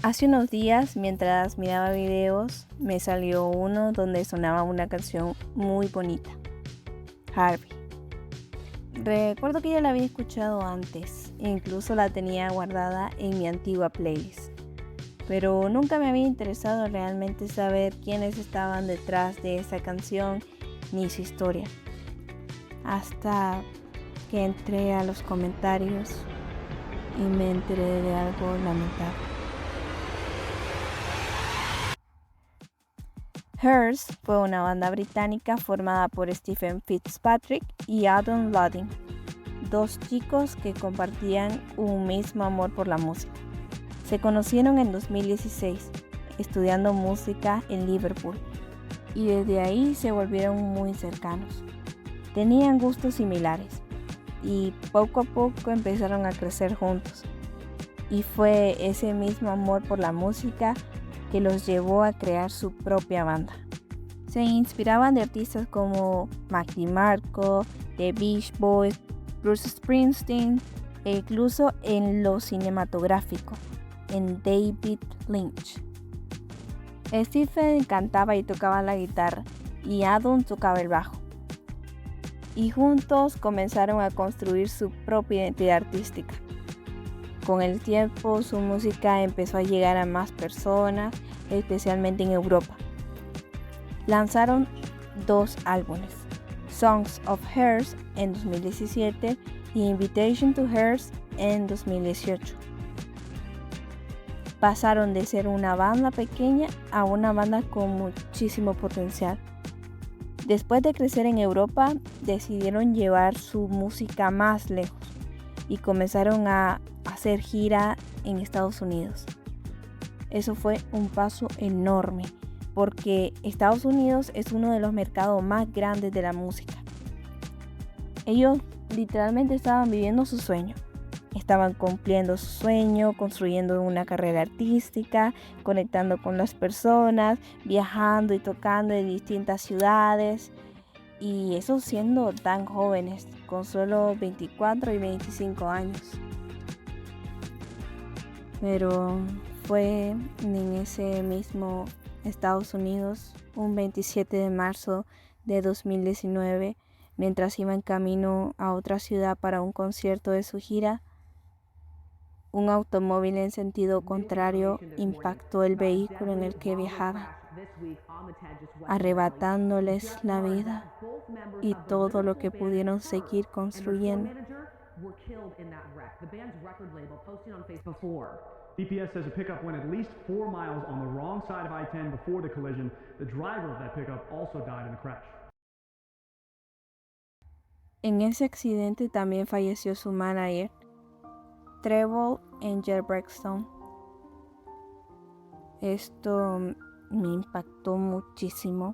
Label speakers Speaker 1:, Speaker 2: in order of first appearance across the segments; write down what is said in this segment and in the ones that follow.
Speaker 1: Hace unos días, mientras miraba videos, me salió uno donde sonaba una canción muy bonita, Harvey. Recuerdo que ya la había escuchado antes, e incluso la tenía guardada en mi antigua playlist, pero nunca me había interesado realmente saber quiénes estaban detrás de esa canción ni su historia, hasta que entré a los comentarios y me enteré de algo lamentable. Hers fue una banda británica formada por Stephen Fitzpatrick y Adam Lodin, dos chicos que compartían un mismo amor por la música. Se conocieron en 2016, estudiando música en Liverpool, y desde ahí se volvieron muy cercanos. Tenían gustos similares, y poco a poco empezaron a crecer juntos. Y fue ese mismo amor por la música que los llevó a crear su propia banda. Se inspiraban de artistas como Mac DeMarco, The Beach Boys, Bruce Springsteen e incluso en lo cinematográfico, en David Lynch. Stephen cantaba y tocaba la guitarra y Adam tocaba el bajo. Y juntos comenzaron a construir su propia identidad artística. Con el tiempo, su música empezó a llegar a más personas, especialmente en Europa. Lanzaron 2 álbumes, Songs of Hers en 2017 y Invitation to Hers en 2018. Pasaron de ser una banda pequeña a una banda con muchísimo potencial. Después de crecer en Europa, decidieron llevar su música más lejos y comenzaron a hacer gira en Estados Unidos. Eso fue un paso enorme porque Estados Unidos es uno de los mercados más grandes de la música. Ellos literalmente estaban viviendo su sueño. Estaban cumpliendo su sueño, construyendo una carrera artística, conectando con las personas, viajando y tocando en distintas ciudades. Y eso siendo tan jóvenes, con solo 24 y 25 años. Pero fue en ese mismo Estados Unidos, un 27 de marzo de 2019, mientras iba en camino a otra ciudad para un concierto de su gira, un automóvil en sentido contrario impactó el vehículo en el que viajaban, arrebatándoles la vida y todo lo que pudieron seguir construyendo.
Speaker 2: DPS says a pickup went at least 4 miles on the wrong side of I-10 before the collision. The driver of that pickup also died in the crash.
Speaker 1: En ese accidente también falleció su manager, Trevor Angel Braxton. Esto me impactó muchísimo.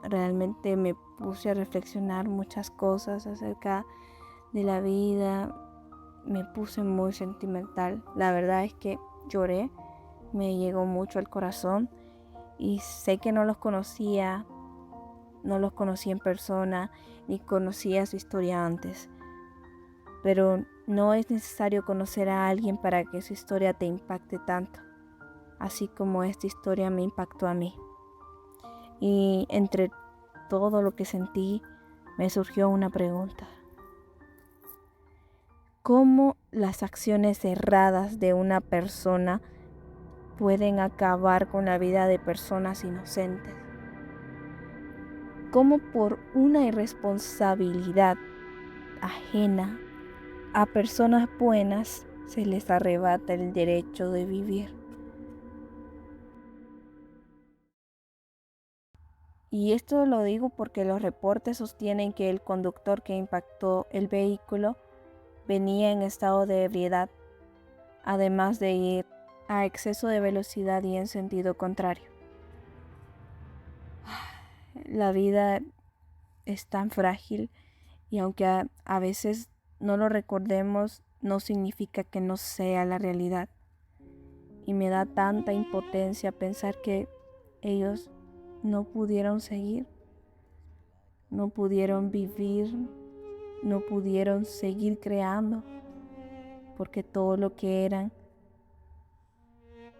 Speaker 1: Realmente me puse a reflexionar muchas cosas acerca de la vida. Me puse muy sentimental. La verdad es que lloré. Me llegó mucho al corazón. Y sé que no los conocía en persona, ni conocía su historia antes. Pero no es necesario conocer a alguien para que su historia te impacte tanto, así como esta historia me impactó a mí. Y entre todo lo que sentí, me surgió una pregunta. ¿Cómo las acciones erradas de una persona pueden acabar con la vida de personas inocentes? ¿Cómo por una irresponsabilidad ajena a personas buenas se les arrebata el derecho de vivir? Y esto lo digo porque los reportes sostienen que el conductor que impactó el vehículo venía en estado de ebriedad, además de ir a exceso de velocidad y en sentido contrario. La vida es tan frágil y aunque a veces no lo recordemos, no significa que no sea la realidad. Y me da tanta impotencia pensar que ellos no pudieron seguir, no pudieron vivir, no pudieron seguir creando, porque todo lo que eran,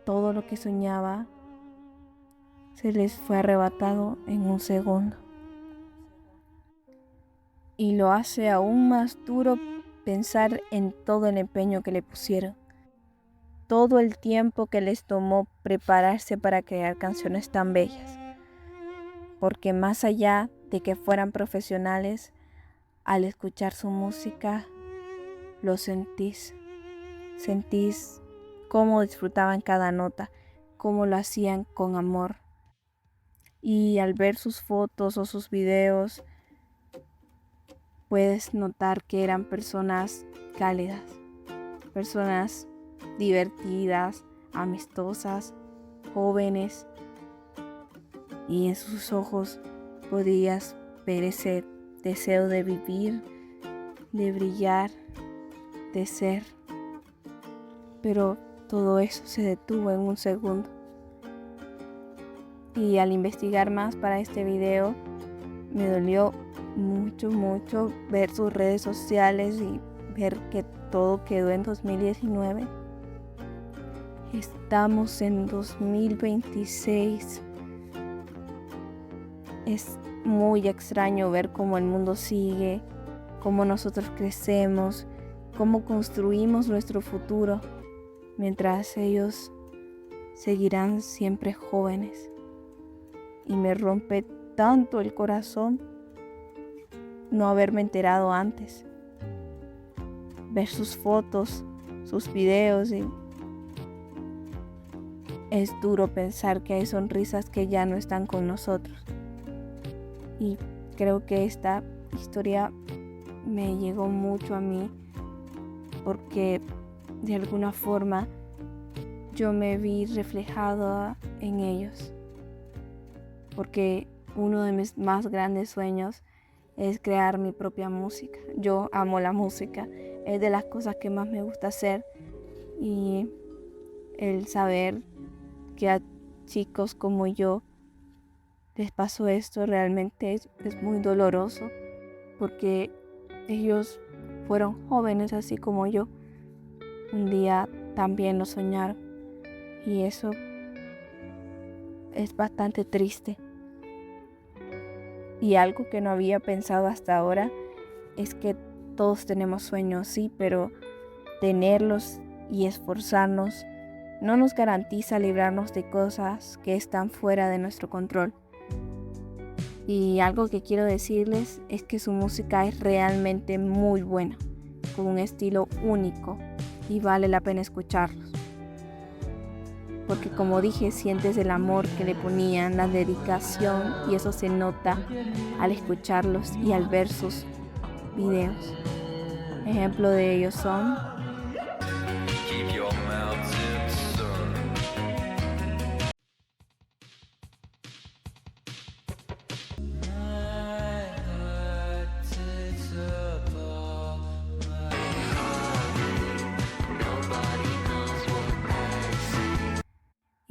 Speaker 1: todo lo que soñaba se les fue arrebatado en un segundo. Y lo hace aún más duro pensar en todo el empeño que le pusieron, todo el tiempo que les tomó prepararse para crear canciones tan bellas. Porque más allá de que fueran profesionales, al escuchar su música, lo sentís cómo disfrutaban cada nota, cómo lo hacían con amor. Y al ver sus fotos o sus videos, puedes notar que eran personas cálidas, personas divertidas, amistosas, jóvenes, y en sus ojos podías ver ese deseo de vivir, de brillar, de ser. Pero todo eso se detuvo en un segundo. Y al investigar más para este video, me dolió mucho ver sus redes sociales y ver que todo quedó en 2019. Estamos en 2026. Es muy extraño ver cómo el mundo sigue, cómo nosotros crecemos, cómo construimos nuestro futuro, mientras ellos seguirán siempre jóvenes. Y me rompe tanto el corazón no haberme enterado antes. Ver sus fotos, sus videos, y es duro pensar que hay sonrisas que ya no están con nosotros. Y creo que esta historia me llegó mucho a mí porque de alguna forma yo me vi reflejado en ellos. Porque uno de mis más grandes sueños es crear mi propia música. Yo amo la música, es de las cosas que más me gusta hacer, y el saber que a chicos como yo les pasó esto realmente es muy doloroso, porque ellos fueron jóvenes así como yo. Un día también lo soñaron, y eso es bastante triste. Y algo que no había pensado hasta ahora es que todos tenemos sueños, sí, pero tenerlos y esforzarnos no nos garantiza librarnos de cosas que están fuera de nuestro control. Y algo que quiero decirles es que su música es realmente muy buena, con un estilo único, y vale la pena escucharlos. Porque como dije, sientes el amor que le ponían, la dedicación, y eso se nota al escucharlos y al ver sus videos. Ejemplo de ellos son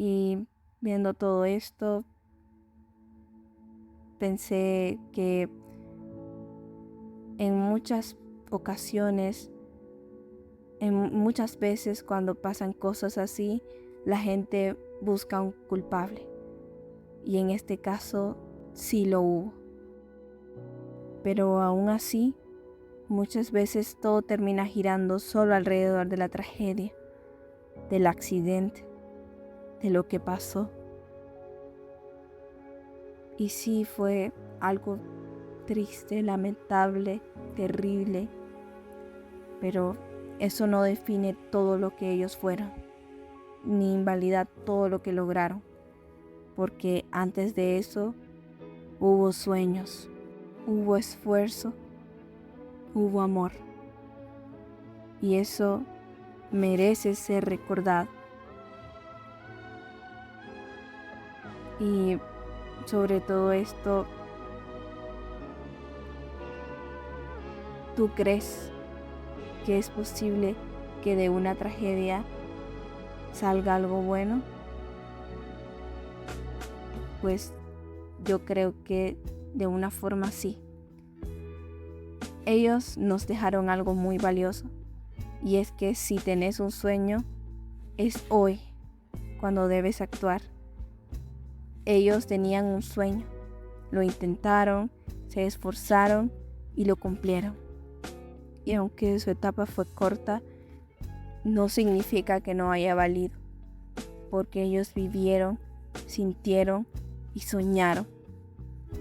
Speaker 1: y viendo todo esto, pensé que en muchas ocasiones, en muchas veces cuando pasan cosas así, la gente busca un culpable. Y en este caso sí lo hubo. Pero aún así, muchas veces todo termina girando solo alrededor de la tragedia, del accidente, de lo que pasó. Y sí, fue algo triste, lamentable, terrible, pero eso no define todo lo que ellos fueron, ni invalida todo lo que lograron, porque antes de eso hubo sueños, hubo esfuerzo, hubo amor, y eso merece ser recordado. Y sobre todo esto, ¿tú crees que es posible que de una tragedia salga algo bueno? Pues yo creo que de una forma sí. Ellos nos dejaron algo muy valioso, y es que si tenés un sueño, es hoy. cuando debes actuar. Ellos tenían un sueño, lo intentaron, se esforzaron y lo cumplieron. Y aunque su etapa fue corta, no significa que no haya valido, porque ellos vivieron, sintieron y soñaron.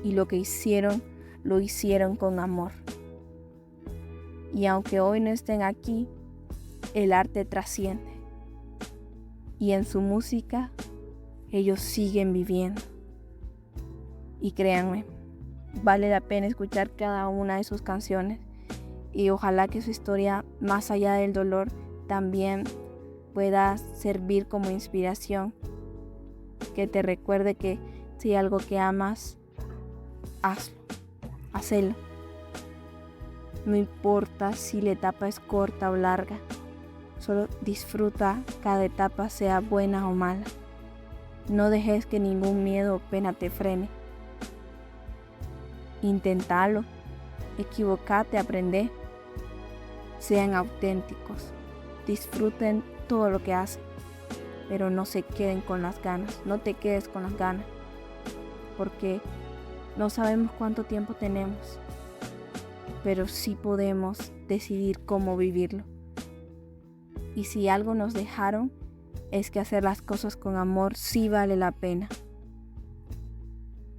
Speaker 1: Y lo que hicieron, lo hicieron con amor. Y aunque hoy no estén aquí, el arte trasciende. Y en su música, ellos siguen viviendo. Y créanme, vale la pena escuchar cada una de sus canciones. Y ojalá que su historia, más allá del dolor, también pueda servir como inspiración. Que te recuerde que si hay algo que amas, hazlo, hacelo. No importa si la etapa es corta o larga, solo disfruta cada etapa, sea buena o mala. No dejes que ningún miedo o pena te frene. Inténtalo, equivocate, aprende. Sean auténticos, disfruten todo lo que hacen, pero no se queden con las ganas, no te quedes con las ganas, porque no sabemos cuánto tiempo tenemos, pero sí podemos decidir cómo vivirlo. Y si algo nos dejaron, es que hacer las cosas con amor sí vale la pena.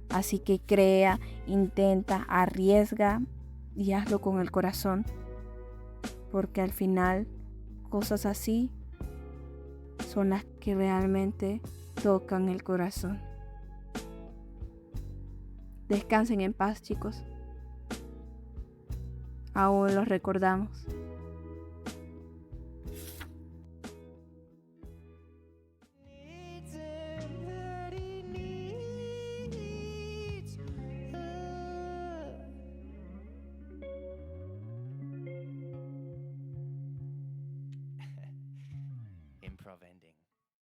Speaker 1: Así que crea, intenta, arriesga y hazlo con el corazón, porque al final cosas así son las que realmente tocan el corazón. Descansen en paz, chicos. Aún los recordamos.
Speaker 3: Improv ending.